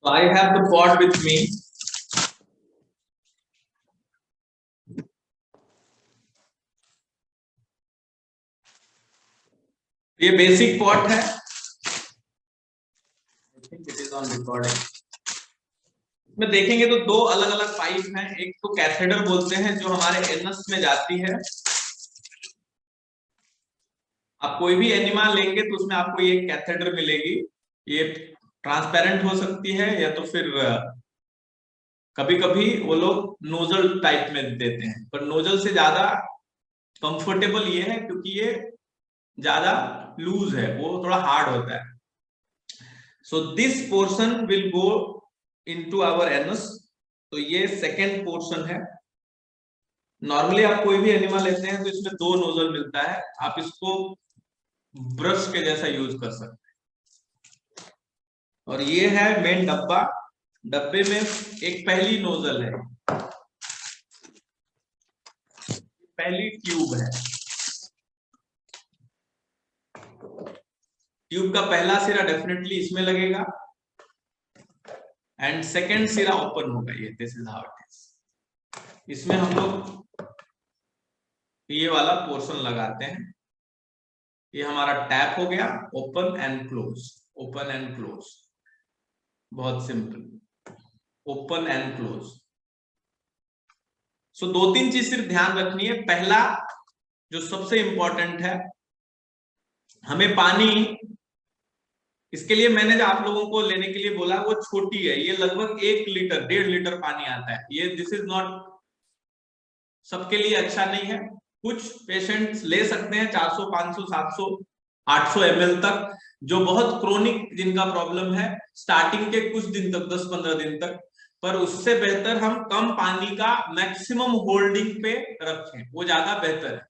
So I have the pot with me. ये basic pot है. I think it is on recording. इसमें देखेंगे तो दो अलग अलग पाइप हैं. एक तो कैथेडर बोलते हैं जो हमारे एनस में जाती है. आप कोई भी एनिमा लेंगे तो उसमें आपको ये कैथेडर मिलेगी. ये ट्रांसपेरेंट हो सकती है या तो फिर कभी कभी वो लोग नोजल टाइप में देते हैं, पर नोजल से ज्यादा कंफर्टेबल ये है क्योंकि ये ज्यादा लूज है, वो थोड़ा हार्ड होता है. So this portion will go into our anus. तो ये सेकेंड पोर्शन है. नॉर्मली आप कोई भी एनिमल लेते हैं तो इसमें दो नोजल मिलता है. आप इसको ब्रश के जैसा यूज कर सकते हैं. और ये है मेन डब्बा. डब्बे में एक पहली नोजल है, पहली ट्यूब है. ट्यूब का पहला सिरा डेफिनेटली इसमें लगेगा एंड सेकेंड सिरा ओपन होगा. ये this is how it is. इसमें हम लोग ये वाला पोर्शन लगाते हैं. ये हमारा टैप हो गया. Open and close, open and close. बहुत simple. Open and close. So दो तीन चीज सिर्फ ध्यान रखनी है. पहला जो सबसे इंपॉर्टेंट है, हमें पानी, इसके लिए मैंने जो आप लोगों को लेने के लिए बोला वो छोटी है. ये लगभग 1 लीटर 1.5 लीटर पानी आता है. ये दिस इज नॉट सबके लिए अच्छा नहीं है. कुछ पेशेंट्स ले सकते हैं 400 500 700 800 ml तक, जो बहुत क्रोनिक जिनका प्रॉब्लम है स्टार्टिंग के कुछ दिन तक, 10-15 दिन तक. पर उससे बेहतर हम कम पानी का मैक्सिमम होल्डिंग पे रखें, वो ज्यादा बेहतर है.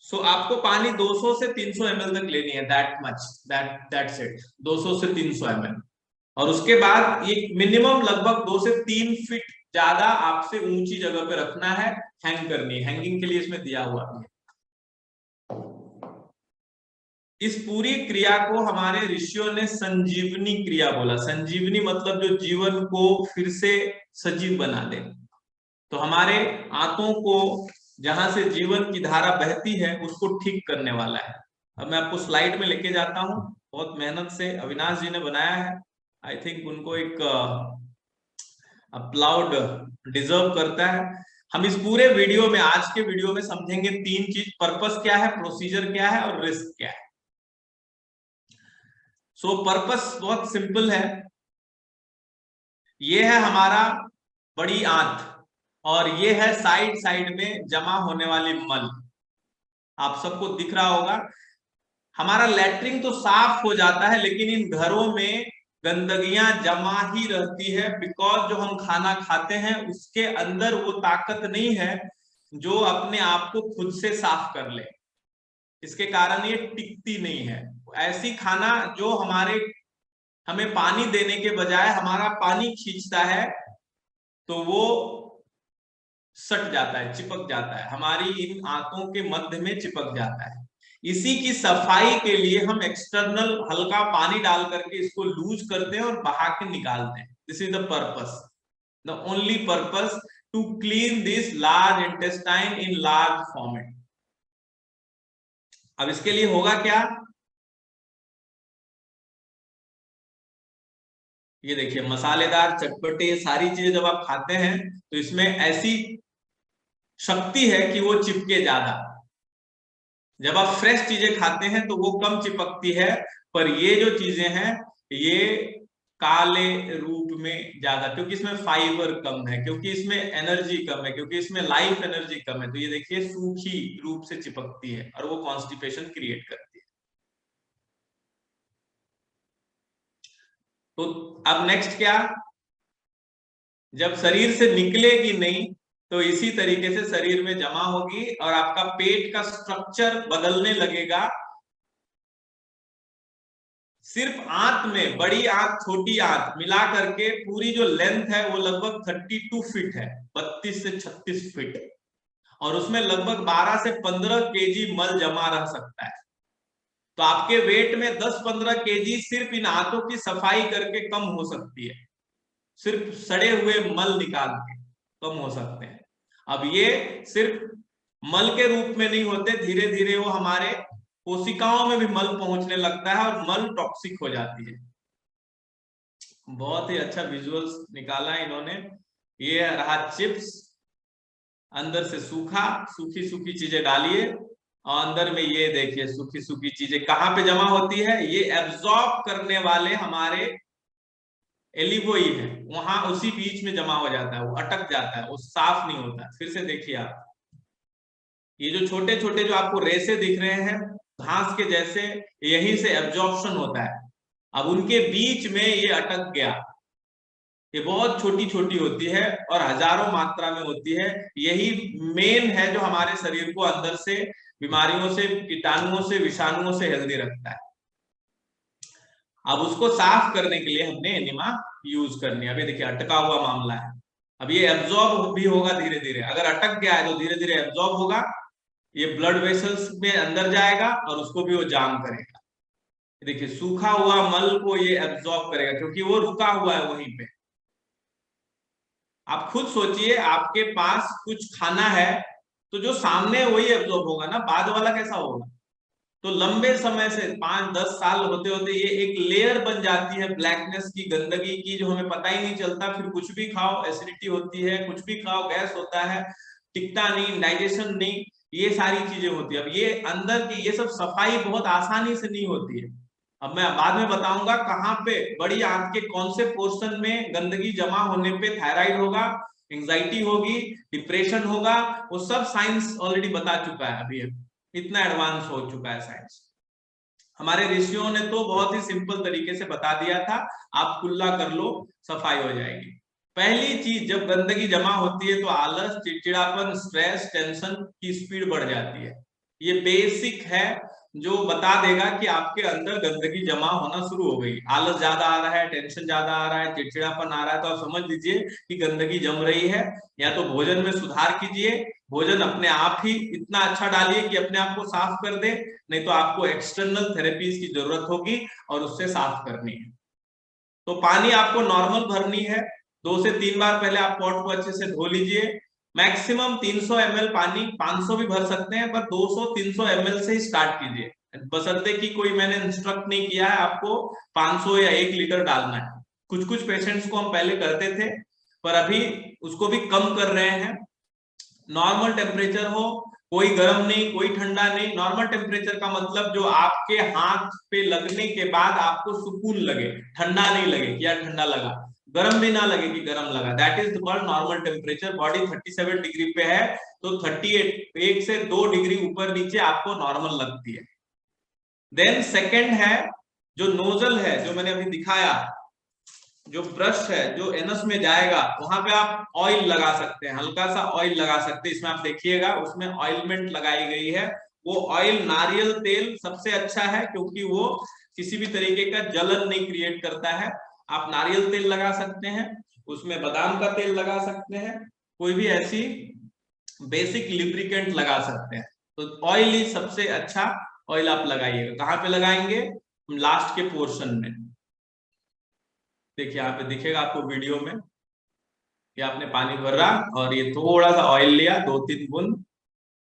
सो आपको पानी 200 से 300 ml तक लेनी है. That much, that's it. 200 से 300 ml. और उसके बाद ये मिनिमम लगभग 2 से 3 फीट ज्यादा आपसे ऊंची जगह पे रखना है. हैंग करनी है. हैंगिंग के लिए इसमें दिया हुआ है. इस पूरी क्रिया को हमारे ऋषियों ने संजीवनी क्रिया बोला. संजीवनी मतलब जो जीवन को फिर से सजीव बना दे. तो हमारे आंतों को जहां से जीवन की धारा बहती है उसको ठीक करने वाला है. अब मैं आपको स्लाइड में लेके जाता हूं. बहुत मेहनत से अविनाश जी ने बनाया है. आई थिंक उनको एक अपलाउड डिजर्व करता है. हम इस पूरे वीडियो में, आज के वीडियो में समझेंगे 3 चीज. पर्पस क्या है, प्रोसीजर क्या है और रिस्क क्या है. सो पर्पस बहुत सिंपल है. ये है हमारा बड़ी आंत और ये है साइड साइड में जमा होने वाली मल. आप सबको दिख रहा होगा. हमारा लैट्रिन तो साफ हो जाता है लेकिन इन घरों में गंदगियां जमा ही रहती है. बिकॉज जो हम खाना खाते हैं उसके अंदर वो ताकत नहीं है जो अपने आप को खुद से साफ कर ले. इसके कारण ये टिकती नहीं है. ऐसी खाना जो हमें पानी देने के बजाय हमारा पानी खींचता है तो वो सट जाता है, चिपक जाता है, हमारी इन आंतों के मध्य में चिपक जाता है. इसी की सफाई के लिए हम एक्सटर्नल हल्का पानी डाल करके इसको लूज करते हैं और बहा के निकालते हैं. This is the purpose, the only purpose, to clean this large intestine in large format. अब इसके लिए होगा क्या, ये देखिए मसालेदार चटपटे सारी चीजें जब आप खाते हैं तो इसमें ऐसी शक्ति है कि वो चिपके ज्यादा. जब आप फ्रेश चीजें खाते हैं तो वो कम चिपकती है. पर ये जो चीजें हैं ये काले रूप में ज्यादा, क्योंकि इसमें फाइबर कम है, क्योंकि इसमें एनर्जी कम है, क्योंकि इसमें लाइफ एनर्जी कम है. तो ये देखिए सूखी रूप से चिपकती है और वो कॉन्स्टिपेशन क्रिएट करती है. तो अब नेक्स्ट क्या, जब शरीर से निकलेगी नहीं तो इसी तरीके से शरीर में जमा होगी और आपका पेट का स्ट्रक्चर बदलने लगेगा. सिर्फ आंत में, बड़ी आंत छोटी आंत मिला करके पूरी जो लेंथ है वो लगभग 32 फीट है, 32 से 36 फीट. और उसमें लगभग 12 से 15 केजी मल जमा रह सकता है. तो आपके वेट में 10-15 केजी सिर्फ इन आंतों की सफाई करके कम हो सकती है, सिर्फ सड़े हुए मल निकाल के कम हो सकते हैं। अब ये सिर्फ मल के रूप में नहीं होते, धीरे धीरे वो हमारे कोशिकाओं में भी मल पहुंचने लगता है और मल टॉक्सिक हो जाती है। बहुत ही अच्छा विजुअल्स निकाला है इन्होंने। ये रहा चिप्स, अंदर से सूखी सूखी चीजें डालिए और अंदर में ये देखिए सूखी सूखी चीजें कहाँ पे जमा होती है, ये एब्जॉर्ब करने वाले हमारे एलिवोई है, वहां उसी बीच में जमा हो जाता है, वो अटक जाता है, वो साफ नहीं होता। फिर से देखिए आप, ये जो छोटे छोटे जो आपको रेसे दिख रहे हैं घास के जैसे, यहीं से एब्जॉर्प्शन होता है। अब उनके बीच में ये अटक गया, ये बहुत छोटी छोटी होती है और हजारों मात्रा में होती है। यही मेन है जो हमारे शरीर को अंदर से बीमारियों से, कीटाणुओं से, विषाणुओं से हेल्दी रखता है। अब उसको साफ करने के लिए हमने एनिमा यूज करनी है। अभी देखिए अटका हुआ मामला है, अब ये एब्जॉर्ब भी होगा धीरे धीरे, अगर अटक गया है तो धीरे धीरे एब्जॉर्ब होगा, ये ब्लड वेसल्स में अंदर जाएगा और उसको भी वो जाम करेगा। देखिए सूखा हुआ मल को ये एब्जॉर्ब करेगा क्योंकि वो रुका हुआ है वहीं पे। आप खुद सोचिए, आपके पास कुछ खाना है तो जो सामने वही एब्जॉर्ब होगा ना, बाद वाला कैसा होगा? तो लंबे समय से 5-10 साल होते होते ये एक लेयर बन जाती है ब्लैकनेस की, गंदगी की, जो हमें पता ही नहीं चलता। फिर कुछ भी खाओ एसिडिटी होती है, कुछ भी खाओ गैस होता है, टिकता नहीं, डाइजेशन नहीं, ये सारी चीजें होती है। अब ये अंदर की ये सब सफाई बहुत आसानी से नहीं होती है। अब मैं बाद में बताऊंगा कहाँ पे बड़ी आंत के कौन से पोर्शन में गंदगी जमा होने पे थायराइड होगा, एंजाइटी होगी, डिप्रेशन होगा, वो सब साइंस ऑलरेडी बता चुका है। अभी इतना एडवांस हो चुका है साइंस। हमारे ऋषियों ने तो बहुत ही सिंपल तरीके से बता दिया था, आप कुल्ला कर लो सफाई हो जाएगी। पहली चीज, जब गंदगी जमा होती है तो आलस, चिड़चिड़ापन, स्ट्रेस, टेंशन की स्पीड बढ़ जाती है। ये बेसिक है जो बता देगा कि आपके अंदर गंदगी जमा होना शुरू हो गई। आलस ज्यादा आ रहा है, टेंशन ज्यादा आ रहा है, चिड़चिड़ापन आ रहा है, तो आप समझ लीजिए कि गंदगी जम रही है। या तो भोजन में सुधार कीजिए, भोजन अपने आप ही इतना अच्छा डालिए कि अपने आप को साफ कर दे, नहीं तो आपको एक्सटर्नल थेरेपीज की जरूरत होगी और उससे साफ करनी है। तो पानी आपको नॉर्मल भरनी है, 2 से 3 बार पहले आप पॉट को अच्छे से धो लीजिए। मैक्सिमम 300 ml पानी, 500 भी भर सकते हैं, पर 200-300 ml से ही स्टार्ट कीजिए, बशर्ते कि कोई मैंने इंस्ट्रक्ट नहीं किया है आपको 500 या 1 लीटर डालना है। कुछ कुछ पेशेंट्स को हम पहले करते थे, पर अभी उसको भी कम कर रहे हैं। नॉर्मल टेम्परेचर हो, कोई गर्म नहीं कोई ठंडा नहीं, नॉर्मल टेम्परेचर का मतलब जो आपके हाथ पे लगने के बाद आपको सुकून लगे, ठंडा नहीं लगे कि यार ठंडा लगा, गर्म भी ना लगे कि गर्म लगा, that is called normal temperature. Body 37 degree पे है तो 38, 1 से 2 डिग्री ऊपर नीचे आपको नॉर्मल लगती है। देन सेकेंड है जो नोजल है, जो मैंने अभी दिखाया, जो ब्रश है जो एनस में जाएगा, वहां पे आप ऑयल लगा सकते हैं, हल्का सा ऑयल लगा सकते हैं। इसमें आप देखिएगा उसमें ऑयलमेंट लगाई गई है, वो ऑयल नारियल तेल सबसे अच्छा है क्योंकि वो किसी भी तरीके का जलन नहीं क्रिएट करता है। आप नारियल तेल लगा सकते हैं, उसमें बादाम का तेल लगा सकते हैं, कोई भी ऐसी बेसिक लिब्रिकेंट लगा सकते हैं। तो ऑयल ही सबसे अच्छा ऑयल आप लगाइएगा। कहाँ पे लगाएंगे? लास्ट के पोर्शन में। देखिए यहाँ पे दिखेगा आपको वीडियो में कि आपने पानी भरा और ये थोड़ा सा ऑयल लिया, 2-3 बूंद,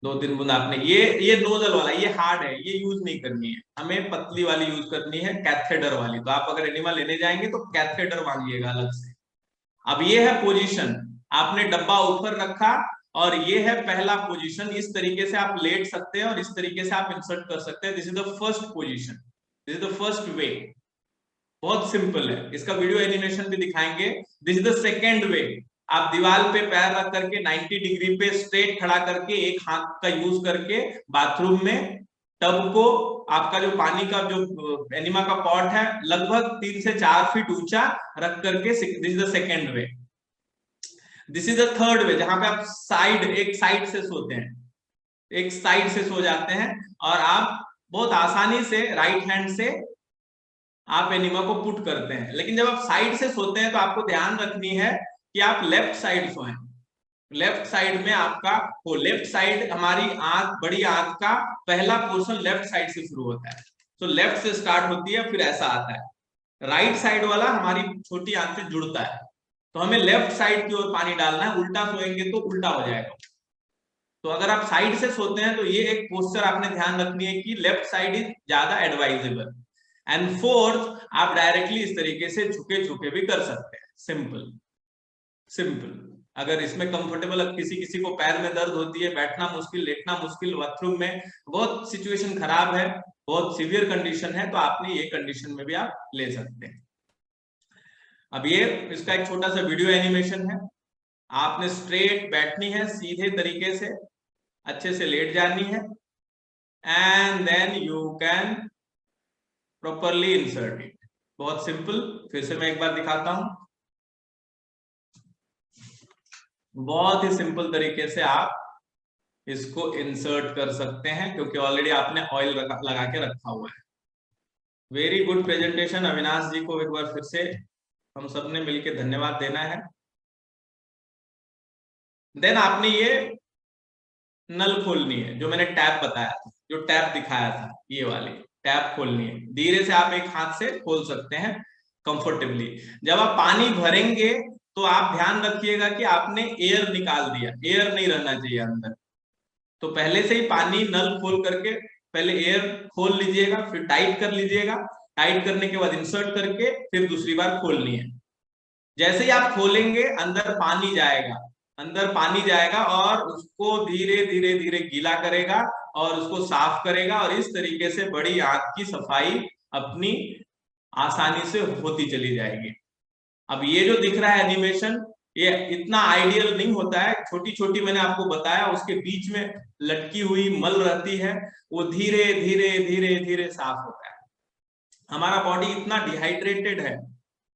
2-3 बूंद आपने, ये नोजल वाला, ये हार्ड है, ये यूज नहीं करनी है, हमें पतली वाली यूज करनी है, कैथेडर वाली। तो आप अगर एनिमा लेने जाएंगे तो कैथेडर मांगिएगा अलग से। अब ये है पोजीशन, आपने डब्बा ऊपर रखा और ये है पहला पोजीशन। इस तरीके से आप लेट सकते हैं और इस तरीके से आप इंसर्ट कर सकते हैं। This is the first position, this is the first way. बहुत सिंपल है, इसका वीडियो एनिमेशन भी दिखाएंगे। This is the second way, आप दीवार पे पैर रख करके 90 डिग्री पे स्ट्रेट खड़ा करके एक हाथ का यूज करके बाथरूम में टब को, आपका जो पानी का जो एनिमा का पॉट है लगभग 3 से 4 फीट ऊंचा रख करके, this is the second way. This is the third way, जहां पे आप एक साइड से सोते हैं, एक साइड से सो जाते हैं और आप बहुत आसानी से राइट हैंड से आप एनिमा को पुट करते हैं। लेकिन जब आप साइड से सोते हैं तो आपको ध्यान रखनी है कि आप लेफ्ट साइड सोएं। लेफ्ट साइड में आपका वो लेफ्ट साइड, हमारी आंत, बड़ी आंत का पहला पोर्शन लेफ्ट साइड से शुरू होता है। तो लेफ्ट से स्टार्ट होती है फिर ऐसा आता है। राइट साइड वाला हमारी छोटी आंत से जुड़ता है, तो हमें लेफ्ट साइड की ओर पानी डालना है, उल्टा सोएंगे तो उल्टा हो जाएगा। तो अगर आप साइड से सोते हैं तो ये एक पोस्चर आपने ध्यान रखनी है कि लेफ्ट साइड इज ज्यादा एडवाइजेबल। एंड फोर्थ, आप डायरेक्टली इस तरीके से झुके झुके भी कर सकते हैं, सिंपल सिंपल। अगर इसमें कंफर्टेबल, किसी किसी को पैर में दर्द होती है, बैठना मुश्किल, लेटना मुश्किल, बाथरूम में बहुत सिचुएशन खराब है, बहुत सीवियर कंडीशन है, तो आपने ये कंडीशन में भी आप ले सकते हैं। अब ये इसका एक छोटा सा वीडियो एनिमेशन है। आपने स्ट्रेट बैठनी है, सीधे तरीके से अच्छे से लेट जानी है, and then you can properly insert it. बहुत सिंपल, फिर से मैं एक बार दिखाता हूं। बहुत ही सिंपल तरीके से आप इसको इंसर्ट कर सकते हैं, क्योंकि ऑलरेडी आपने ऑयल लगा के रखा हुआ है। Very good presentation. Avinash ji को एक बार फिर से हम सबने मिलकर धन्यवाद देना है। देन आपने ये नल खोलनी है, जो मैंने टैप बताया था, जो टैप दिखाया था, ये वाली टैप खोलनी है। धीरे से आप एक हाथ से खोल सकते हैं कंफर्टेबली। जब आप पानी भरेंगे तो आप ध्यान रखिएगा कि आपने एयर निकाल दिया, एयर नहीं रहना चाहिए अंदर। तो पहले से ही पानी नल खोल करके पहले एयर खोल लीजिएगा, फिर टाइट कर लीजिएगा। टाइट करने के बाद इंसर्ट करके फिर दूसरी बार खोलनी है। जैसे ही आप खोलेंगे अंदर पानी जाएगा, अंदर पानी जाएगा और उसको धीरे धीरे धीरे गीला करेगा और उसको साफ करेगा, और इस तरीके से बड़ी आंत की सफाई अपनी आसानी से होती चली जाएगी। अब ये जो दिख रहा है एनिमेशन, ये इतना आइडियल नहीं होता है। छोटी छोटी मैंने आपको बताया, उसके बीच में लटकी हुई मल रहती है, वो धीरे धीरे धीरे धीरे साफ होता है। हमारा बॉडी इतना डिहाइड्रेटेड है।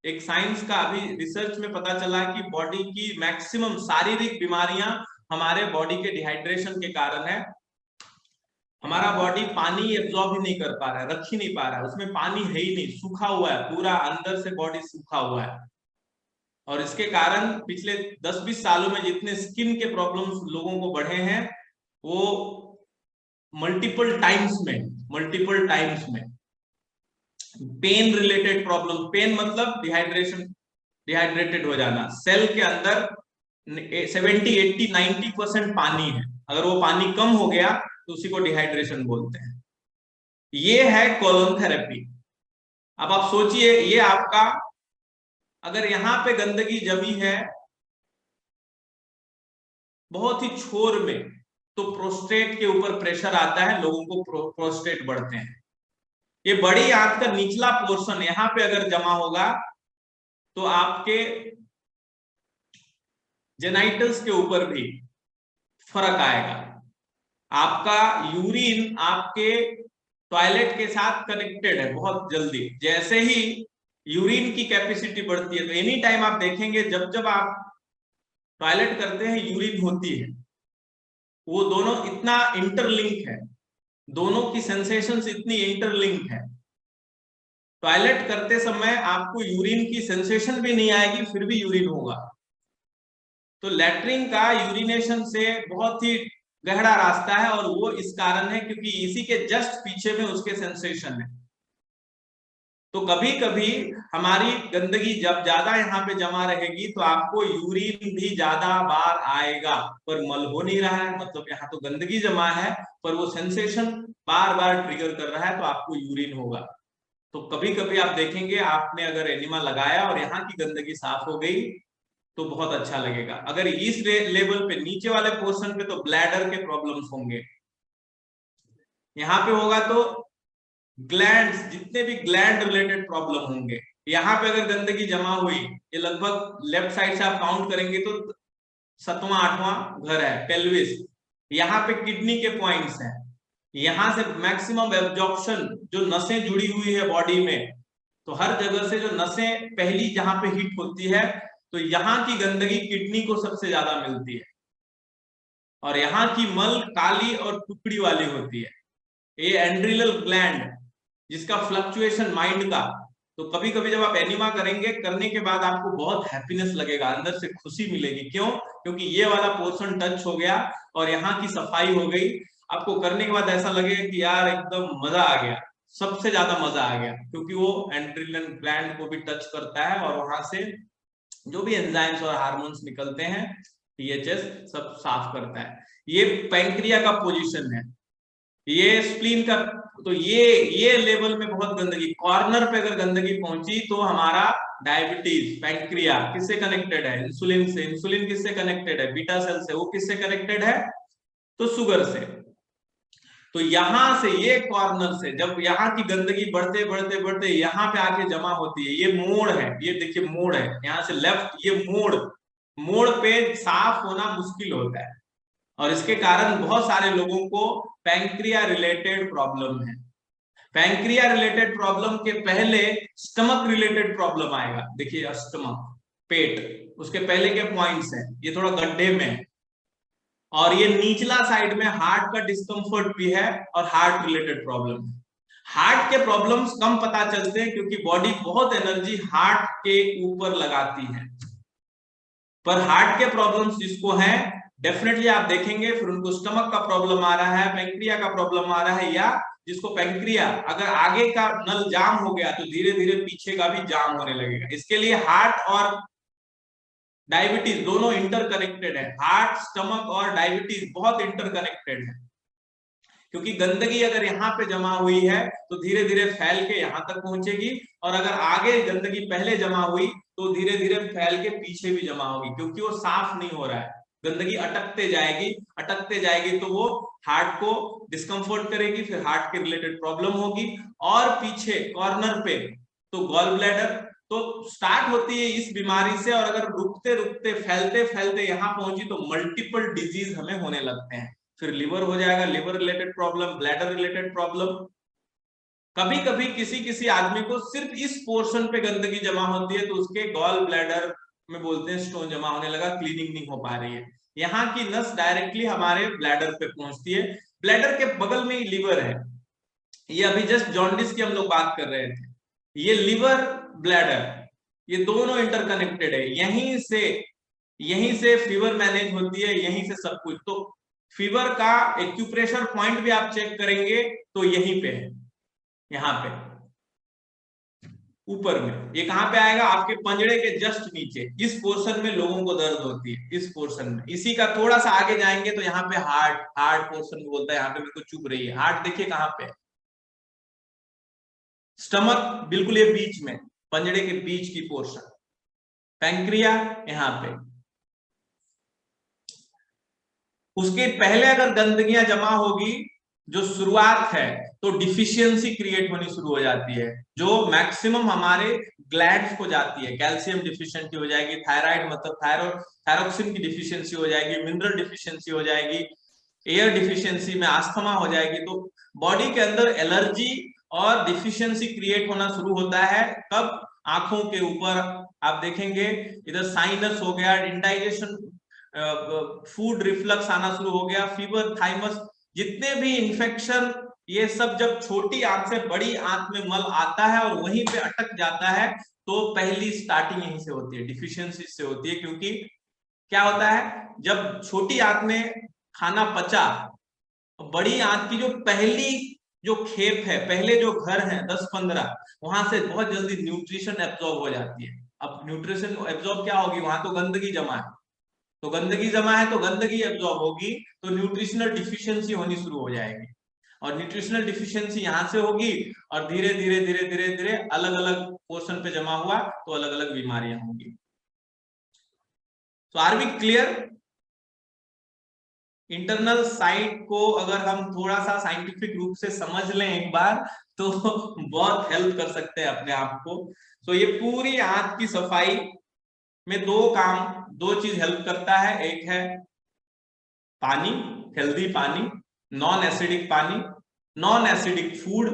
एक साइंस का अभी रिसर्च में पता चला कि बॉडी की मैक्सिमम शारीरिक बीमारियां हमारे बॉडी के डिहाइड्रेशन के कारण है। हमारा बॉडी पानी एब्जॉर्ब ही नहीं कर पा रहा है, रख ही नहीं पा रहा है, उसमें पानी है ही नहीं, सूखा हुआ है पूरा, अंदर से बॉडी सूखा हुआ है। और इसके कारण पिछले 10-20 सालों में जितने स्किन के प्रॉब्लम्स लोगों को बढ़े हैं, वो मल्टीपल टाइम्स में पेन रिलेटेड प्रॉब्लम। पेन मतलब डिहाइड्रेशन, डिहाइड्रेटेड हो जाना। सेल के अंदर 70, 80, 90% पानी है। अगर वो पानी कम हो गया तो उसी को डिहाइड्रेशन बोलते हैं। ये है कोलोन थेरेपी। अब आप सोचिए, ये आपका, अगर यहां पे गंदगी जमी है बहुत ही छोर में, तो प्रोस्टेट के ऊपर प्रेशर आता है, लोगों को प्रोस्टेट बढ़ते हैं। ये बड़ी आंत का निचला पोर्शन यहां पे अगर जमा होगा तो आपके जेनाइटल्स के ऊपर भी फर्क आएगा। आपका यूरिन आपके टॉयलेट के साथ कनेक्टेड है बहुत जल्दी। जैसे ही यूरिन की कैपेसिटी बढ़ती है, तो एनी टाइम आप देखेंगे जब जब आप टॉयलेट करते हैं यूरिन होती है, वो दोनों इतना इंटरलिंक है, दोनों की सेंसेशंस इतनी इंटरलिंक है। टॉयलेट करते समय आपको यूरिन की सेंसेशन भी नहीं आएगी, फिर भी यूरिन होगा। तो लैट्रिन का यूरिनेशन से बहुत ही गहरा रास्ता है, और वो इस कारण है क्योंकि इसी के जस्ट पीछे में उसके सेंसेशन है। तो कभी कभी हमारी गंदगी जब ज्यादा यहाँ पे जमा रहेगी तो आपको यूरिन भी ज्यादा बार आएगा, पर मल हो नहीं रहा है, मतलब यहाँ तो गंदगी जमा है पर वो सेंसेशन बार बार ट्रिगर कर रहा है, तो आपको यूरिन होगा। तो कभी कभी आप देखेंगे, आपने अगर एनिमा लगाया और यहाँ की गंदगी साफ हो गई तो बहुत अच्छा लगेगा। अगर इस लेवल पे, नीचे वाले पोर्शन पे, तो ब्लैडर के प्रॉब्लम्स होंगे। यहाँ पे होगा तो ग्लैंड्स, जितने भी ग्लैंड रिलेटेड प्रॉब्लम होंगे। यहाँ पे अगर गंदगी जमा हुई, ये लगभग लेफ्ट साइड से आप काउंट करेंगे तो 7वां 8वां घर है, पेल्विस। यहाँ पे किडनी के पॉइंट्स हैं, यहाँ से मैक्सिमम एब्जॉर्प्शन, जो नसें जुड़ी हुई है बॉडी में, तो हर जगह से जो नसें पहली जहां पे हिट होती है, तो यहाँ की गंदगी किडनी को सबसे ज्यादा मिलती है, और यहाँ की मल काली और टुकड़ी वाली होती है। ये एंड्रिलल ग्लैंड, जिसका फ्लक्चुएशन माइंड का। तो कभी कभी जब आप एनिमा करेंगे, करने के बाद आपको बहुत हैप्पीनेस लगेगा, अंदर से खुशी मिलेगी। क्यों? क्योंकि ये वाला पोर्शन टच हो गया और यहाँ की सफाई हो गई। आपको करने के बाद ऐसा लगेगा कि यार एकदम मजा आ गया, सबसे ज्यादा मजा आ गया, क्योंकि वो एंड्रिनल ग्लैंड को भी टच करता है और वहां से जो भी एंजाइम्स और हार्मोन्स निकलते हैं, टीएचएस, सब साफ करता है। ये पैंक्रिया का पोजीशन है, ये स्प्लीन का। तो ये लेवल में बहुत गंदगी, कॉर्नर पे अगर गंदगी पहुंची तो हमारा डायबिटीज, पैंक्रिया किससे कनेक्टेड है? इंसुलिन से। इंसुलिन किससे कनेक्टेड है? बीटा सेल से। वो किससे कनेक्टेड है? तो शुगर से। तो यहां से, ये कॉर्नर से जब यहाँ की गंदगी बढ़ते बढ़ते बढ़ते यहाँ पे आके जमा होती है, ये मोड़ है, ये देखिए मोड़ है, यहाँ से लेफ्ट, ये मोड़, मोड़ पे साफ होना मुश्किल होता है। और इसके कारण बहुत सारे लोगों को पैंक्रिया रिलेटेड प्रॉब्लम है। पैंक्रिया रिलेटेड प्रॉब्लम के पहले स्टमक रिलेटेड प्रॉब्लम आएगा। देखिए स्टमक, पेट, उसके पहले के पॉइंट्स हैं, ये थोड़ा गड्ढे में है। और ये निचला साइड में हार्ट का डिस्कम्फर्ट भी है और हार्ट रिलेटेड प्रॉब्लम है। हार्ट के प्रॉब्लम्स कम पता चलते हैं क्योंकि बॉडी बहुत एनर्जी हार्ट के ऊपर लगाती है, पर हार्ट के प्रॉब्लम्स जिसको हैं डेफिनेटली आप देखेंगे फिर उनको स्टमक का प्रॉब्लम आ रहा है, पैंक्रिया का प्रॉब्लम आ रहा है, या जिसको पैंक्रिया अगर आगे का नल जाम हो गया तो धीरे धीरे पीछे का भी जाम होने लगेगा। इसके लिए हार्ट और डायबिटीज दोनों इंटरकनेक्टेड है। हार्ट, स्टमक और डायबिटीज बहुत इंटरकनेक्टेड है, क्योंकि गंदगी अगर यहाँ पे जमा हुई है तो धीरे धीरे फैल के यहाँ तक पहुंचेगी, और अगर आगे गंदगी पहले जमा हुई तो धीरे धीरे फैल के पीछे भी जमा होगी, क्योंकि वो साफ नहीं हो रहा है। गंदगी अटकते जाएगी, अटकते जाएगी तो वो हार्ट को डिस्कम्फर्ट करेगी, फिर हार्ट के रिलेटेड प्रॉब्लम होगी। और पीछे कॉर्नर पे तो गॉल ब्लैडर तो स्टार्ट होती है इस बीमारी से, और अगर रुकते रुकते फैलते फैलते यहाँ पहुंची तो मल्टीपल डिजीज हमें होने लगते हैं। फिर लिवर हो जाएगा, liver related problem, bladder related problem. कभी कभी किसी किसी आदमी को सिर्फ इस पोर्शन पे गंदगी जमा होती है तो उसके गॉल ब्लैडर में बोलते हैं स्टोन जमा होने लगा, क्लीनिंग नहीं हो पा रही है। यहाँ की नस डायरेक्टली हमारे ब्लैडर पे पहुंचती है, ब्लैडर के बगल में ही लिवर है। ये अभी जस्ट जॉन्डिस की हम लोग बात कर रहे थे, ये लिवर, ब्लैडर, ये दोनों इंटरकनेक्टेड है। यहीं से फीवर मैनेज होती है, यहीं से सब कुछ। तो फीवर का एक्यूप्रेशर पॉइंट भी आप चेक करेंगे तो यहीं पे है, यहाँ पे ऊपर में। ये कहाँ पे आएगा? आपके पंजड़े के जस्ट नीचे, इस पोर्शन में लोगों को दर्द होती है, इस पोर्शन में। इसी का थोड़ा सा आगे जाएंगे तो यहाँ पे हार्ट, हार्ट पोर्शन बोलता है, यहाँ पे मेरे को चुभ रही है। हार्ट देखिए कहाँ पे, स्टमक बिल्कुल ये बीच में, पंजड़े के बीच की पोर्शन, पैंक्रिया यहाँ पे। उसके पहले अगर गंदगियां जमा होगी, जो शुरुआत है, तो डिफिशियंसी क्रिएट होनी शुरू हो जाती है, जो मैक्सिमम हमारे ग्लैंड्स को जाती है। कैल्शियम डिफिशियंसी हो जाएगी, थायराइड मतलब थायरोक्सिन की डिफिशियंसी हो जाएगी, मिनरल डिफिशियंसी हो जाएगी, एयर डिफिशियंसी में आस्थमा हो जाएगी। तो बॉडी के अंदर एलर्जी और डिफिशियंसी क्रिएट होना शुरू होता है। कब? आंखों के ऊपर आप देखेंगे, इधर साइनस हो गया, इंडाइजेशन, फूड रिफ्लक्स आना शुरू हो गया, फीवर, थाइमस, जितने भी इंफेक्शन, ये सब जब छोटी आंत से बड़ी आंत में मल आता है और वहीं पे अटक जाता है, तो पहली स्टार्टिंग यहीं से होती है, डिफिशियंसी से होती है। क्योंकि क्या होता है, जब छोटी आंत में खाना पचा, बड़ी आंत की जो पहली जो खेप है, पहले जो घर है 10-15, वहां से बहुत जल्दी न्यूट्रिशन एब्जॉर्ब हो जाती है। अब न्यूट्रिशन एब्जॉर्ब क्या होगी? वहां तो गंदगी जमा है, तो गंदगी जमा है तो गंदगी एब्जॉर्ब होगी, तो न्यूट्रिशनल डिफिशियंसी होनी शुरू हो जाएगी। और न्यूट्रिशनल डिफिशियंसी यहां से होगी, और धीरे धीरे धीरे धीरे धीरे अलग अलग पोर्शन पे जमा हुआ तो अलग अलग बीमारियां होंगी। तो are we clear? Internal site को अगर हम थोड़ा सा साइंटिफिक रूप से समझ लें एक बार, तो बहुत हेल्प कर सकते हैं अपने आप को। तो ये पूरी आंत की सफाई में दो चीज हेल्प करता है। एक है पानी, हेल्दी पानी, नॉन एसिडिक पानी, नॉन एसिडिक फूड।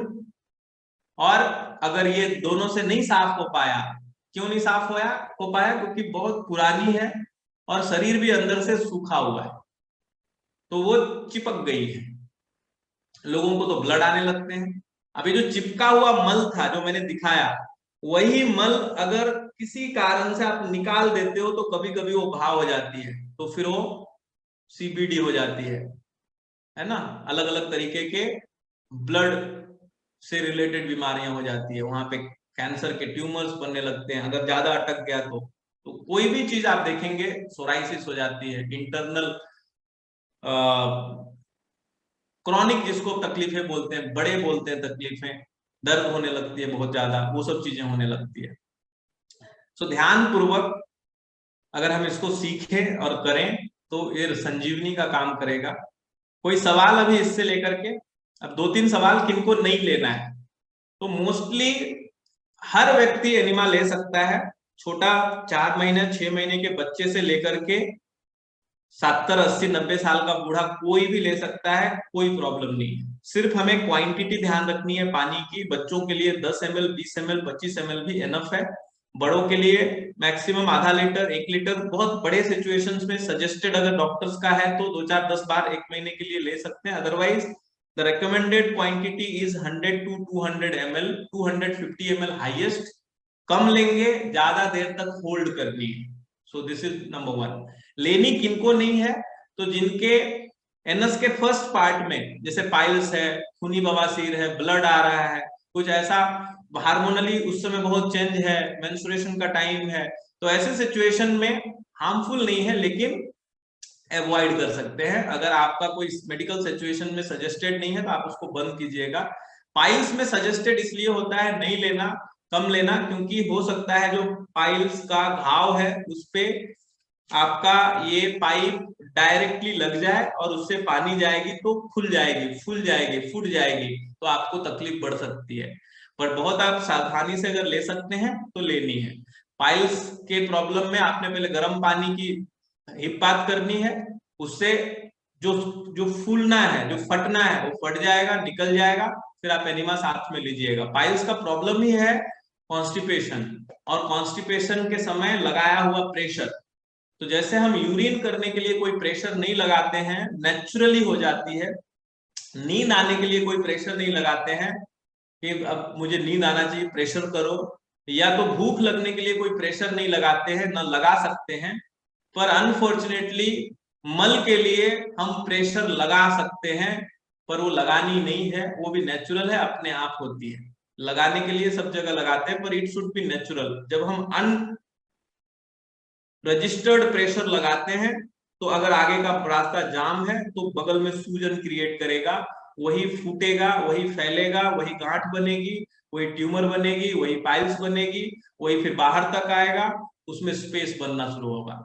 और अगर ये दोनों से नहीं साफ हो पाया, क्यों नहीं साफ हो पाया? क्योंकि बहुत पुरानी है और शरीर भी अंदर से सूखा हुआ है, तो वो चिपक गई है। लोगों को तो ब्लड आने लगते हैं। अभी जो चिपका हुआ मल था जो मैंने दिखाया, वही मल अगर किसी कारण से आप निकाल देते हो तो कभी कभी वो घाव हो जाती है, तो फिर वो सीबीडी हो जाती है ना। अलग अलग तरीके के ब्लड से रिलेटेड बीमारियां हो जाती है, वहां पे कैंसर के ट्यूमर्स बनने लगते हैं अगर ज्यादा अटक गया तो कोई भी चीज आप देखेंगे सोराइसिस हो जाती है, इंटरनल क्रॉनिक जिसको तकलीफें बोलते हैं, बड़े बोलते हैं तकलीफें, दर्द होने लगती है बहुत ज्यादा, वो सब चीजें होने लगती है। सो ध्यान पूर्वक अगर हम इसको सीखें और करें तो ये संजीवनी का काम करेगा। कोई सवाल अभी इससे लेकर के? अब 2-3 सवाल किनको नहीं लेना है? तो मोस्टली हर व्यक्ति एनिमा ले सकता है, छोटा 4 महीने 6 महीने के बच्चे से लेकर के 70 80 90 साल का बूढ़ा कोई भी ले सकता है, कोई प्रॉब्लम नहीं है। सिर्फ हमें क्वांटिटी ध्यान रखनी है पानी की। बच्चों के लिए 10 ml 20 ml 25 ml भी एनफ है, बड़ों के लिए मैक्सिमम आधा लीटर 1 लीटर, बहुत बड़े सिचुएशंस में सजेस्टेड अगर डॉक्टर्स का है तो 2-4-10 बार 1 महीने के लिए ले सकते हैं। Otherwise the recommended quantity is 100 to 200 ml, 250 ml highest. कम लेंगे, ज्यादा देर तक होल्ड करनी है। So this is number 1। लेनी किनको नहीं है? तो जिनके एनस के फर्स्ट पार्ट में जैसे पाइल्स है, खूनी बवासीर है, ब्लड आ रहा है, कुछ ऐसा हार्मोनली उस समय बहुत चेंज है, मेंस्ट्रुएशन का टाइम है, तो ऐसे सिचुएशन में हार्मफुल नहीं है लेकिन अवॉइड कर सकते हैं। अगर आपका कोई मेडिकल सिचुएशन में सजेस्टेड नहीं है तो आप उसको बंद कीजिएगा। पाइल्स में सजेस्टेड इसलिए होता है नहीं लेना, कम लेना, क्योंकि हो सकता है जो पाइल्स का घाव है उस पे आपका ये पाइप डायरेक्टली लग जाए और उससे पानी जाएगी तो खुल जाएगी, फूल जाएगी, फूट जाएगी, तो आपको तकलीफ बढ़ सकती है। पर बहुत आप सावधानी से अगर ले सकते हैं तो लेनी है। पाइल्स के प्रॉब्लम में आपने पहले गर्म पानी की हिप्पात करनी है, उससे जो जो फूलना है, जो फटना है वो फट जाएगा, निकल जाएगा, फिर आप एनिमा साथ में लीजिएगा। पाइल्स का प्रॉब्लम ही है कॉन्स्टिपेशन, और कॉन्स्टिपेशन के समय लगाया हुआ प्रेशर। तो जैसे हम यूरिन करने के लिए कोई प्रेशर नहीं लगाते हैं, नेचुरली हो जाती है। नींद आने के लिए कोई प्रेशर नहीं लगाते हैं कि अब मुझे नींद आना चाहिए प्रेशर करो, या तो भूख लगने के लिए कोई प्रेशर नहीं लगाते हैं, ना लगा सकते हैं। पर अनफॉर्चुनेटली मल के लिए हम प्रेशर लगा सकते हैं, पर वो लगानी नहीं है, वो भी नेचुरल है, अपने आप होती है। लगाने के लिए सब जगह लगाते हैं पर इट शुड बी नेचुरल। जब हम अन रजिस्टर्ड प्रेशर लगाते हैं तो अगर आगे का रास्ता जाम है तो बगल में सूजन क्रिएट करेगा, वही फूटेगा, वही फैलेगा, वही गांठ बनेगी, वही ट्यूमर बनेगी, वही पाइल्स बनेगी, वही फिर बाहर तक आएगा, उसमें स्पेस बनना शुरू होगा।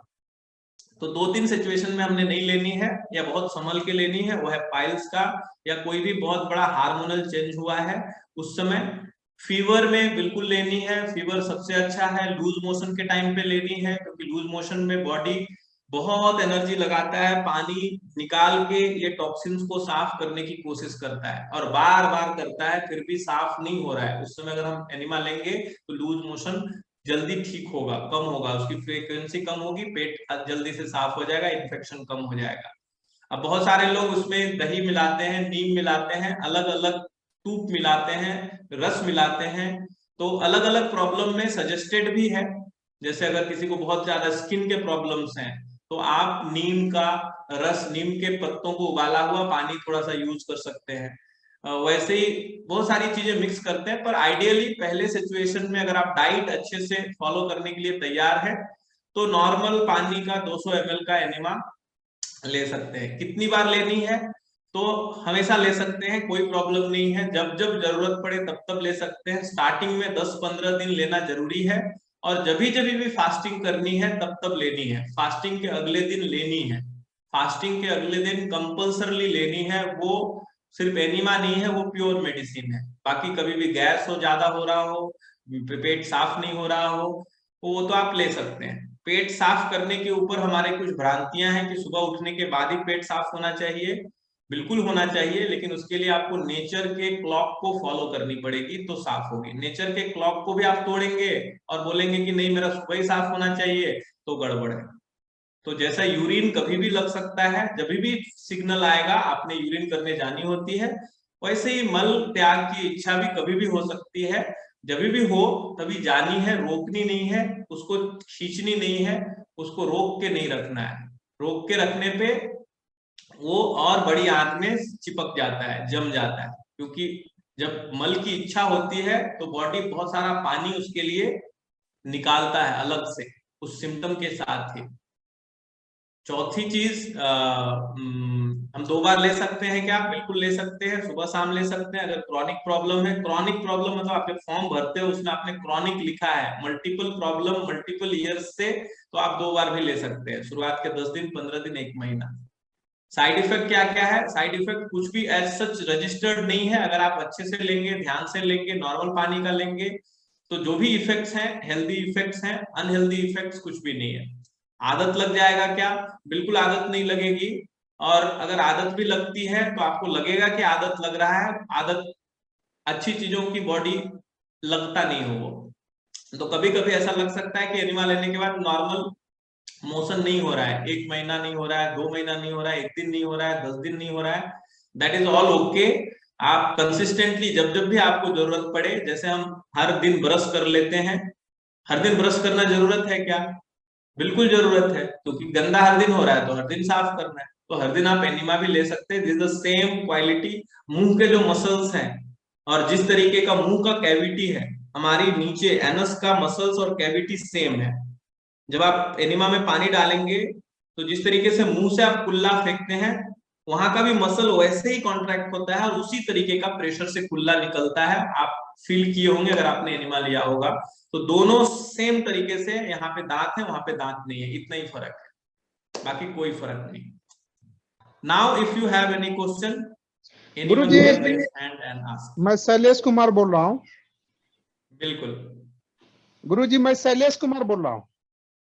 तो 2-3 सिचुएशन में हमने नहीं लेनी है या बहुत संभल के लेनी है, वो है पाइल्स का या कोई भी बहुत बड़ा हार्मोनल चेंज हुआ है उस समय। फीवर में बिल्कुल लेनी है, फीवर सबसे अच्छा है। लूज मोशन के टाइम पे लेनी है, क्योंकि लूज मोशन में बॉडी बहुत एनर्जी लगाता है, पानी निकाल के ये टॉक्सिन्स को साफ करने की कोशिश करता है और बार बार करता है, फिर भी साफ नहीं हो रहा है। उस समय अगर हम एनिमा लेंगे तो लूज मोशन जल्दी ठीक होगा, कम होगा, उसकी फ्रीक्वेंसी कम होगी, पेट जल्दी से साफ हो जाएगा, इन्फेक्शन कम हो जाएगा। अब बहुत सारे लोग उसमें दही मिलाते हैं, नीम मिलाते हैं, अलग अलग टूप मिलाते हैं, रस मिलाते हैं, तो अलग अलग प्रॉब्लम में सजेस्टेड भी है। जैसे अगर किसी को बहुत ज्यादा स्किन के प्रॉब्लम्स हैं तो आप नीम का रस, नीम के पत्तों को उबाला हुआ पानी थोड़ा सा यूज कर सकते हैं। वैसे ही बहुत सारी चीजें मिक्स करते हैं, पर आइडियली पहले सिचुएशन में अगर आप डाइट अच्छे से फॉलो करने के लिए तैयार है तो नॉर्मल पानी का 200 ml का एनिमा ले सकते हैं। कितनी बार लेनी है? तो हमेशा ले सकते हैं, कोई प्रॉब्लम नहीं है। जब जब जरूरत पड़े तब तब ले सकते हैं। स्टार्टिंग में 10-15 दिन लेना जरूरी है, और जब भी फास्टिंग करनी है तब तब लेनी है। फास्टिंग के अगले दिन लेनी है, फास्टिंग के अगले दिन कंपल्सरली लेनी है। वो सिर्फ एनिमा नहीं है, वो प्योर मेडिसिन है। बाकी कभी भी गैस हो, ज्यादा हो रहा हो, पेट साफ नहीं हो रहा हो, वो तो आप ले सकते हैं। पेट साफ करने के ऊपर हमारे कुछ भ्रांतियां हैं कि सुबह उठने के बाद ही पेट साफ होना चाहिए। बिल्कुल होना चाहिए, लेकिन उसके लिए आपको नेचर के क्लॉक को फॉलो करनी पड़ेगी तो साफ होगी। नेचर के क्लॉक को भी आप तोड़ेंगे और बोलेंगे कि नहीं मेरा सुबह ही साफ होना चाहिए, तो गड़बड़ है। तो जैसा यूरिन कभी भी लग सकता है, जब भी सिग्नल आएगा आपने यूरिन करने जानी होती है, वैसे ही मल त्याग की इच्छा भी कभी भी हो सकती है। जब भी हो तभी जानी है, रोकनी नहीं है, उसको खींचनी नहीं है, उसको रोक के नहीं रखना है। रोक के रखने पे वो और बड़ी आंत में चिपक जाता है, जम जाता है, क्योंकि जब मल की इच्छा होती है तो बॉडी बहुत सारा पानी उसके लिए निकालता है अलग से उस सिम्टम के साथ ही। चौथी चीज हम 2 बार ले सकते हैं क्या? बिल्कुल ले सकते हैं, सुबह शाम ले सकते हैं। अगर क्रॉनिक प्रॉब्लम है, क्रॉनिक प्रॉब्लम मतलब आपके फॉर्म भरते हो उसमें आपने क्रॉनिक लिखा है, मल्टीपल प्रॉब्लम मल्टीपल ईयर्स से, तो आप 2 बार भी ले सकते हैं, शुरुआत के 10 दिन, 15 दिन, 1 महीना। साइड इफेक्ट क्या क्या है? साइड इफेक्ट कुछ भी एज सच रजिस्टर्ड नहीं है। अगर आप अच्छे से लेंगे, ध्यान से लेंगे, नॉर्मल पानी का लेंगे, तो जो भी इफेक्ट्स हैं हेल्दी इफेक्ट्स हैं, अनहेल्दी इफेक्ट्स कुछ भी नहीं है। आदत लग जाएगा क्या? बिल्कुल आदत नहीं लगेगी। और अगर आदत भी लगती है तो आपको लगेगा कि आदत लग रहा है, आदत अच्छी चीजों की बॉडी लगता नहीं हो वो। तो कभी कभी ऐसा लग सकता है कि एनिमा लेने के बाद नॉर्मल मोशन नहीं हो रहा है, 1 महीना नहीं हो रहा है, 2 महीना नहीं हो रहा है, 1 दिन नहीं हो रहा है, 10 दिन नहीं हो रहा है, दैट इज ऑल ओके। आप कंसिस्टेंटली जब जब भी आपको जरूरत पड़े, जैसे हम हर दिन ब्रश कर लेते हैं, हर दिन ब्रश करना जरूरत है क्या? बिल्कुल जरूरत है, क्योंकि गंदा हर दिन हो रहा है तो हर दिन साफ करना है। तो हर दिन आप एनिमा भी ले सकते हैं। This the same quality. मुंह के जो मसल्स हैं और जिस तरीके का मुंह का कैविटी है, हमारी नीचे एनस का मसल्स और कैविटी सेम है। जब आप एनिमा में पानी डालेंगे तो जिस तरीके से मुंह से आप कुल्ला फेंकते हैं, वहां का भी मसल वैसे ही कॉन्ट्रैक्ट होता है और उसी तरीके का प्रेशर से कुल्ला निकलता है। आप फील किए होंगे अगर आपने एनिमा लिया होगा। तो दोनों सेम तरीके से, यहाँ पे दांत है वहां पे दांत नहीं है, इतना ही फर्क है, बाकी कोई फर्क नहीं। Now if you have any question, anyone Guruji can raise hand and ask. मैं शैलेश कुमार बोल रहा हूँ। बिल्कुल, गुरुजी मैं शैलेश कुमार बोल रहा हूँ।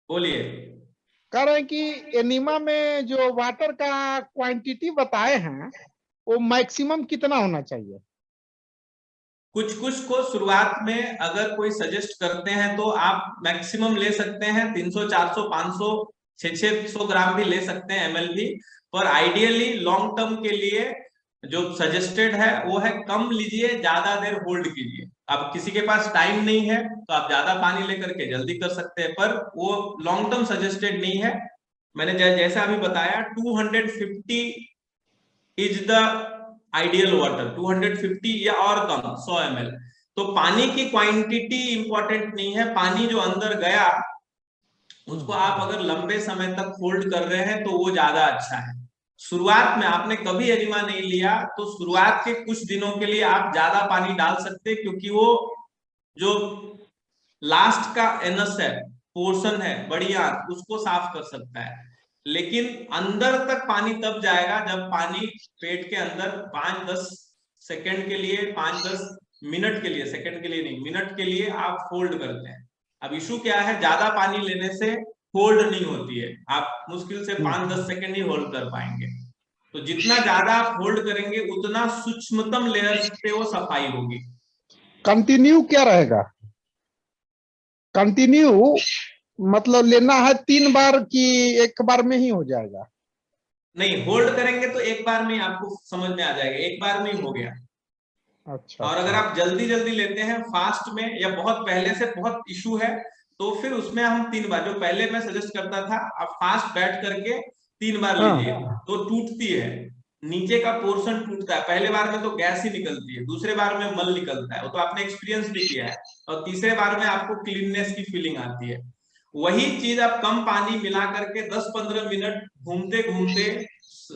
बोलिए। कह रहे हैं कि एनीमा में जो वाटर का क्वांटिटी बताए हैं वो मैक्सिमम कितना होना चाहिए? कुछ कुछ को शुरुआत में अगर कोई सजेस्ट करते हैं तो आप मैक्सिमम ले सकते हैं 300, 400, 500, 600 ग्राम भी ले सकते हैं, एमएल भी। पर आइडियली लॉन्ग टर्म के लिए जो सजेस्टेड है वो है कम लीजिए, ज्यादा देर होल्ड कीजिए। अब किसी के पास टाइम नहीं है तो आप ज्यादा पानी लेकर के जल्दी कर सकते हैं, पर वो लॉन्ग टर्म सजेस्टेड नहीं है। मैंने जैसा अभी बताया, 250 इज द आइडियल वाटर, 250 या और कम, 100 ml। तो पानी की क्वांटिटी इंपॉर्टेंट नहीं है, पानी जो अंदर गया उसको आप अगर लंबे समय तक होल्ड कर रहे हैं तो वो ज्यादा अच्छा है। शुरुआत में आपने कभी एनिमा नहीं लिया तो शुरुआत के कुछ दिनों के लिए आप ज्यादा पानी डाल सकते हैं, क्योंकि वो जो लास्ट का एनस है, पोर्शन है, बड़ी आंत, उसको साफ कर सकता है। लेकिन अंदर तक पानी तब जाएगा जब पानी पेट के अंदर 5-10 सेकंड के लिए, 5-10 मिनट के लिए, सेकंड के लिए नहीं, मिनट के लिए आप होल्ड करते हैं। अब इशू क्या है, ज्यादा पानी लेने से होल्ड नहीं होती है, आप मुश्किल से 5-10 सेकंड ही होल्ड कर पाएंगे। तो जितना ज्यादा आप होल्ड करेंगे उतना सूक्ष्मतम लेयर्स पे वो सफाई होगी। कंटिन्यू क्या रहेगा? कंटिन्यू मतलब लेना है 3 बार कि एक बार में ही हो जाएगा? नहीं, होल्ड करेंगे तो एक बार में आपको समझ में आ जाएगा, एक बार में ही हो गया। अच्छा और अगर अच्छा। आप जल्दी जल्दी लेते हैं फास्ट में, या बहुत पहले से बहुत इशू है, तो फिर उसमें हम 3 बार, जो पहले मैं सजेस्ट करता था, आप फास्ट बैठ करके 3 बार लीजिए। हाँ तो टूटती है, नीचे का पोर्शन टूटता है, पहले बार में तो गैस ही निकलती है, दूसरे बार में मल निकलता है, वो तो आपने एक्सपीरियंस भी किया है, और तीसरे बार में आपको क्लीननेस की फीलिंग आती है। वही चीज आप कम पानी मिला करके 10-15 मिनट घूमते घूमते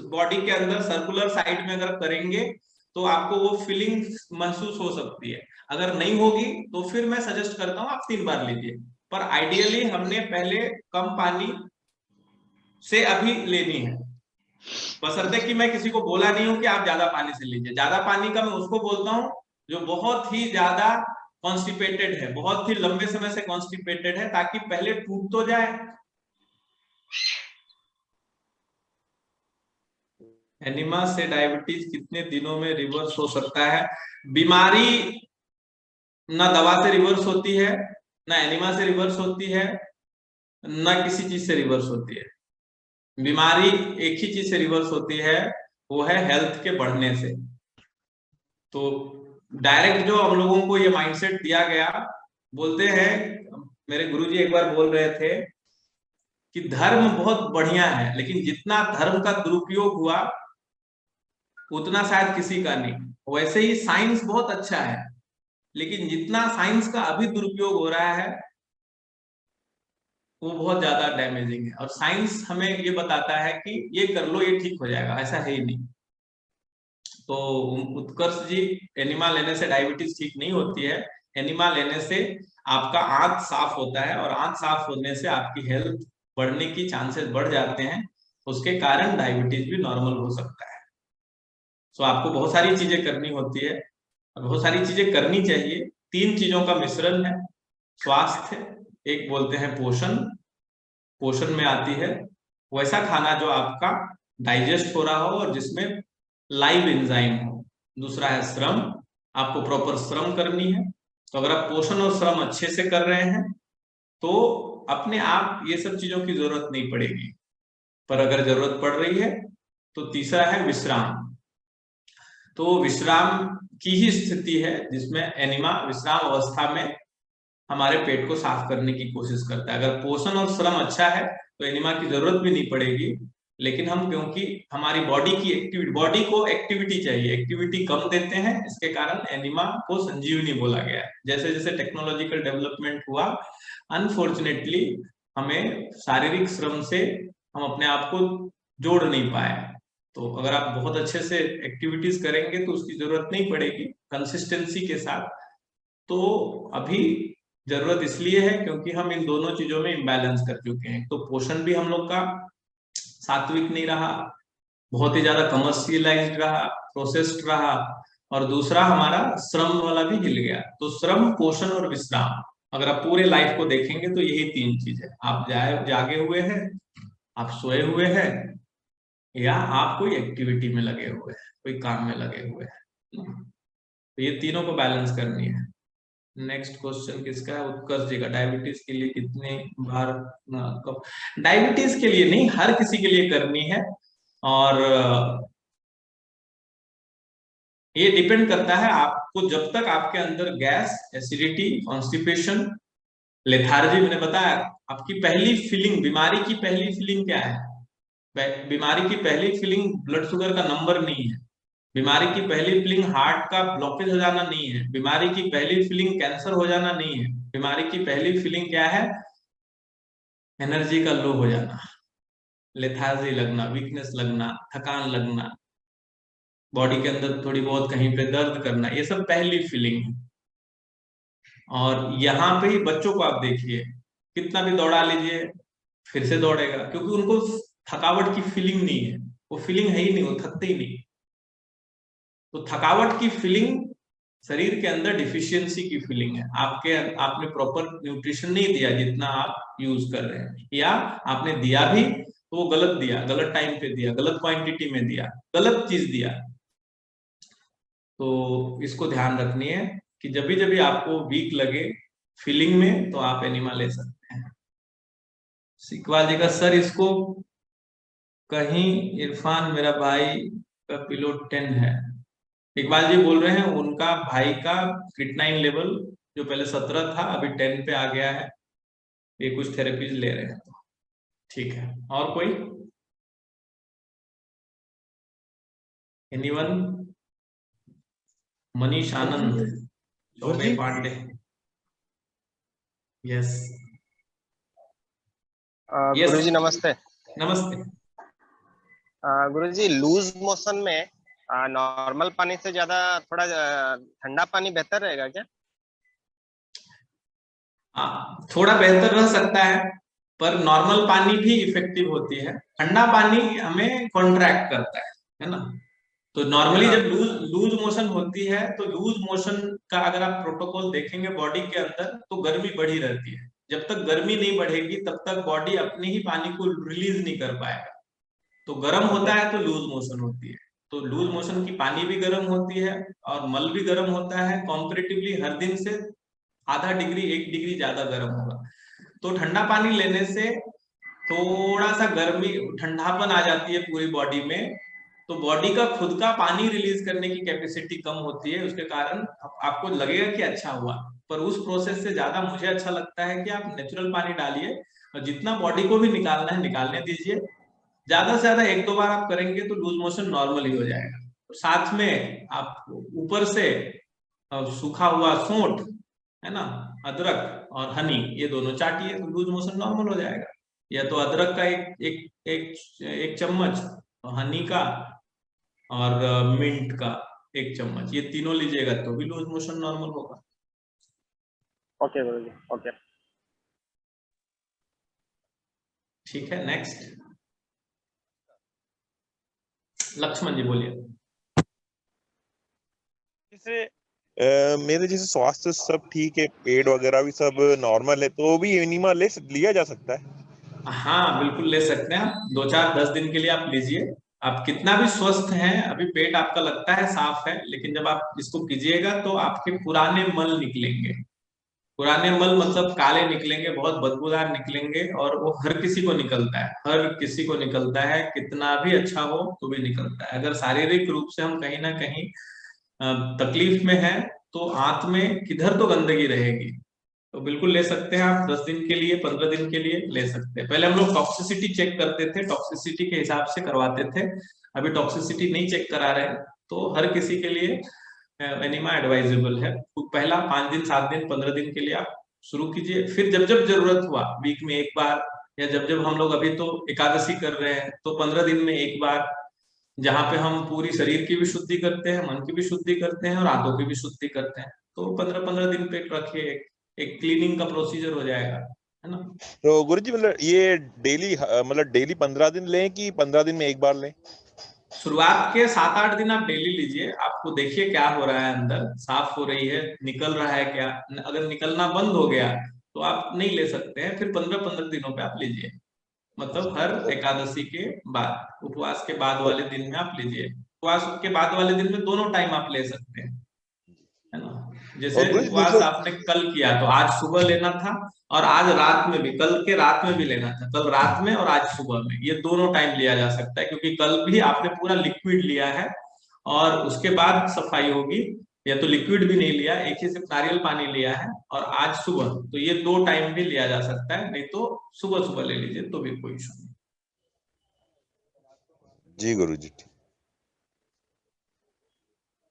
बॉडी के अंदर सर्कुलर साइड में अगर करेंगे तो आपको वो फीलिंग महसूस हो सकती है। अगर नहीं होगी तो फिर मैं सजेस्ट करता हूँ आप 3 बार लीजिए। पर आइडियली हमने पहले कम पानी से अभी लेनी है, बशर्ते कि मैं किसी को बोला नहीं हूं कि आप ज्यादा पानी से लीजिए। ज्यादा पानी का मैं उसको बोलता हूँ जो बहुत ही ज्यादा कॉन्स्टिपेटेड है, बहुत ही लंबे समय से कॉन्स्टिपेटेड है, ताकि पहले टूट तो जाए। एनिमा से डायबिटीज कितने दिनों में रिवर्स हो सकता है? बीमारी ना दवा से रिवर्स होती है, ना एनिमा से रिवर्स होती है, ना किसी चीज से रिवर्स होती है। बीमारी एक ही चीज से रिवर्स होती है, वो है हेल्थ के बढ़ने से। तो डायरेक्ट जो हम लोगों को ये माइंडसेट दिया गया, बोलते हैं, मेरे गुरुजी एक बार बोल रहे थे कि धर्म बहुत बढ़िया है, लेकिन जितना धर्म का दुरुपयोग हुआ उतना शायद किसी का नहीं। वैसे ही साइंस बहुत अच्छा है, लेकिन जितना साइंस का अभी दुरुपयोग हो रहा है वो बहुत ज्यादा डैमेजिंग है। और साइंस हमें ये बताता है कि ये कर लो ये ठीक हो जाएगा, ऐसा है ही नहीं। तो उत्कर्ष जी, एनिमा लेने से डायबिटीज ठीक नहीं होती है। एनिमा लेने से आपका आंत साफ होता है, और आंत साफ होने से आपकी हेल्थ बढ़ने की चांसेस बढ़ जाते हैं, उसके कारण डायबिटीज भी नॉर्मल हो सकता है। तो आपको बहुत सारी चीजें करनी होती है, और बहुत सारी चीजें करनी चाहिए। 3 चीजों का मिश्रण है स्वास्थ्य, एक बोलते हैं पोषण, पोषण में आती है वैसा खाना जो आपका डाइजेस्ट हो रहा हो और जिसमें लाइव एंजाइम हो। दूसरा है श्रम, आपको प्रॉपर श्रम करनी है। तो अगर आप पोषण और श्रम अच्छे से कर रहे हैं तो अपने आप ये सब चीजों की जरूरत नहीं पड़ेगी। पर अगर जरूरत पड़ रही है तो तीसरा है विश्राम। तो विश्राम की ही स्थिति है जिसमें एनिमा विश्राम अवस्था में हमारे पेट को साफ करने की कोशिश करता है। अगर पोषण और श्रम अच्छा है तो एनिमा की जरूरत भी नहीं पड़ेगी। लेकिन हम, क्योंकि हमारी बॉडी की एक्टिविटी, बॉडी को एक्टिविटी चाहिए, एक्टिविटी कम देते हैं, इसके कारण एनिमा को संजीवनी बोला गया है। जैसे जैसे टेक्नोलॉजिकल डेवलपमेंट हुआ, अनफॉर्चुनेटली हमें शारीरिक श्रम से हम अपने आप को जोड़ नहीं पाए। तो अगर आप बहुत अच्छे से एक्टिविटीज करेंगे तो उसकी जरूरत नहीं पड़ेगी कंसिस्टेंसी के साथ। तो अभी जरूरत इसलिए है क्योंकि हम इन दोनों चीजों में इम्बैलेंस कर चुके हैं। तो पोषण भी हम लोग का सात्विक नहीं रहा, बहुत ही ज्यादा कमर्शियलाइज्ड रहा, प्रोसेस्ड रहा, और दूसरा हमारा श्रम वाला भी हिल गया। तो श्रम, पोषण और विश्राम, अगर आप पूरे लाइफ को देखेंगे तो यही 3 चीज है। आप जागे हुए हैं, आप सोए हुए हैं, या आप कोई एक्टिविटी में लगे हुए हैं, कोई काम में लगे हुए हैं। तो ये तीनों को बैलेंस करनी है। नेक्स्ट क्वेश्चन किसका है? उत्कर्ष जी का। डायबिटीज के लिए कितने बार कब? डायबिटीज के लिए नहीं, हर किसी के लिए करनी है। और ये डिपेंड करता है आपको, जब तक आपके अंदर गैस, एसिडिटी, कॉन्स्टिपेशन, लेथार्जी, मैंने बताया आपकी पहली फीलिंग, बीमारी की पहली फीलिंग क्या है? बीमारी की पहली फीलिंग ब्लड शुगर का नंबर नहीं है। बीमारी की पहली फीलिंग हार्ट का ब्लॉकेज हो जाना नहीं है। बीमारी की पहली फीलिंग कैंसर हो जाना नहीं है। बीमारी की पहली फीलिंग क्या है? एनर्जी का लो हो जाना, लेथार्जी लगना, वीकनेस लगना, थकान लगना, बॉडी के अंदर थोड़ी बहुत कहीं पे दर्द करना, ये सब पहली फीलिंग है। और यहाँ पे ही बच्चों को आप देखिए, कितना भी दौड़ा लीजिए फिर से दौड़ेगा, क्योंकि उनको थकावट की फीलिंग नहीं है। वो फीलिंग है ही नहीं, वो थकते ही नहीं। तो थकावट की फीलिंग शरीर के अंदर डिफिशियंसी की फीलिंग है। आपने प्रॉपर न्यूट्रिशन नहीं दिया जितना आप यूज कर रहे हैं, या आपने दिया भी तो वो गलत दिया, गलत टाइम पे दिया, गलत क्वांटिटी में दिया, गलत चीज दिया। तो इसको ध्यान रखनी है कि जब भी आपको वीक लगे फीलिंग में, तो आप एनिमा ले सकते हैं। सिकवाल जी का, सर इसको कहीं इरफान मेरा भाई का पिलो 10 है। इकबाल जी बोल रहे हैं उनका भाई का क्रिएटिनिन लेवल जो पहले 17 था अभी 10 पे आ गया है, ये कुछ थेरेपीज ले रहे हैं। तो ठीक है, और कोई? एनीवन? मनीष आनंद, चौबे पांडे। यस यस, गुरुजी नमस्ते। नमस्ते। गुरुजी, लूज मोशन में नॉर्मल पानी से ज्यादा थोड़ा ठंडा पानी बेहतर रहेगा क्या? थोड़ा बेहतर रह सकता है, पर नॉर्मल पानी भी इफेक्टिव होती है। ठंडा पानी हमें कॉन्ट्रैक्ट करता है ना। तो नॉर्मली जब लूज मोशन होती है, तो लूज मोशन का अगर आप प्रोटोकॉल देखेंगे बॉडी के अंदर, तो गर्मी बढ़ी रहती है। जब तक गर्मी नहीं बढ़ेगी तब तक बॉडी अपने ही पानी को रिलीज नहीं कर पाएगा। तो गर्म होता है तो लूज मोशन होती है। तो लूज मोशन की पानी भी गर्म होती है और मल भी गर्म होता है। कॉम्परेटिवली हर दिन से आधा डिग्री 1 डिग्री ज्यादा गर्म होगा। तो ठंडा पानी लेने से थोड़ा सा गर्मी, ठंडापन आ जाती है पूरी बॉडी में। तो बॉडी का खुद का पानी रिलीज करने की कैपेसिटी कम होती है, उसके कारण आपको लगेगा कि अच्छा हुआ। पर उस प्रोसेस से ज्यादा मुझे अच्छा लगता है कि आप नेचुरल पानी डालिए, और जितना बॉडी को भी निकालना है निकालने दीजिए। ज्यादा से ज्यादा 1-2 बार आप करेंगे तो लूज मोशन नॉर्मल ही हो जाएगा। साथ में आप ऊपर से सूखा हुआ सोंठ है ना, अदरक और हनी, ये दोनों चाटिए तो लूज मोशन नॉर्मल हो जाएगा। या तो अदरक का एक चम्मच, हनी का और मिंट का 1 चम्मच, ये तीनों लीजिएगा तो भी लूज मोशन नॉर्मल होगा। ओके गुरुजी, ओके। ठीक है, नेक्स्ट लक्ष्मण जी बोलिए। जैसे मेरे जैसे स्वास्थ्य सब ठीक है, पेट वगैरह भी सब नॉर्मल है, तो भी एनिमा लिया जा सकता है? हाँ बिल्कुल ले सकते हैं आप, 2-4-10 दिन के लिए आप लीजिए। आप कितना भी स्वस्थ हैं, अभी पेट आपका लगता है साफ है, लेकिन जब आप इसको कीजिएगा तो आपके पुराने मल निकलेंगे। पुराने मल मतलब काले निकलेंगे, बहुत बदबूदार निकलेंगे, और वो हर किसी को निकलता है, हर किसी को निकलता है, कितना भी अच्छा हो तो भी निकलता है। अगर शारीरिक रूप से हम कहीं ना कहीं तकलीफ में है तो आंत में किधर तो गंदगी रहेगी। तो बिल्कुल ले सकते हैं आप, 10 दिन के लिए, 15 दिन के लिए ले सकते हैं। पहले हम लोग टॉक्सिसिटी चेक करते थे, टॉक्सिसिटी के हिसाब से करवाते थे, अभी टॉक्सिसिटी नहीं चेक करा रहे, तो हर किसी के लिए एनिमा एडवाइजेबल है। तो पहला 5 दिन, 7 दिन, 15 दिन के लिए आप शुरू कीजिए, फिर जब जब जरूरत हुआ, वीक में 1 बार, या जब जब हम लोग अभी तो एकादशी कर रहे हैं तो 15 दिन में 1 बार, जहाँ पे हम पूरी शरीर की भी शुद्धि करते हैं, मन की भी शुद्धि करते हैं और हाथों की भी शुद्धि करते हैं, तो 15-15 दिन पे रखिए, एक क्लीनिंग का प्रोसीजर हो जाएगा, है ना। तो गुरुजी मतलब ये डेली 15 दिन लें कि 15 दिन में 1 बार लें? शुरुआत के 7-8 दिन आप डेली लीजिए, आपको देखिए क्या हो रहा है, अंदर साफ हो रही है, निकल रहा है क्या। अगर निकलना बंद हो गया तो आप नहीं ले सकते हैं, फिर 15-15 दिनों पे आप लीजिए, मतलब हर एकादशी के बाद, उपवास के बाद वाले दिन में आप लीजिए। उपवास के बाद वाले दिन में दोनों टाइम आप ले सकते हैं, है ना। जैसे और गुरुजी उपवास दूसरा, आपने कल किया तो आज सुबह लेना था, और आज रात में भी, कल के रात में भी लेना था, कल रात में और आज सुबह में, ये दोनों टाइम लिया जा सकता है, क्योंकि कल भी आपने पूरा लिक्विड लिया है और उसके बाद सफाई होगी, या तो लिक्विड भी नहीं लिया, एक ही सिर्फ नारियल पानी लिया है, और आज सुबह, तो ये 2 टाइम भी लिया जा सकता है, नहीं तो सुबह सुबह ले लीजिए तो भी कोई इशू नहीं। जी गुरुजी।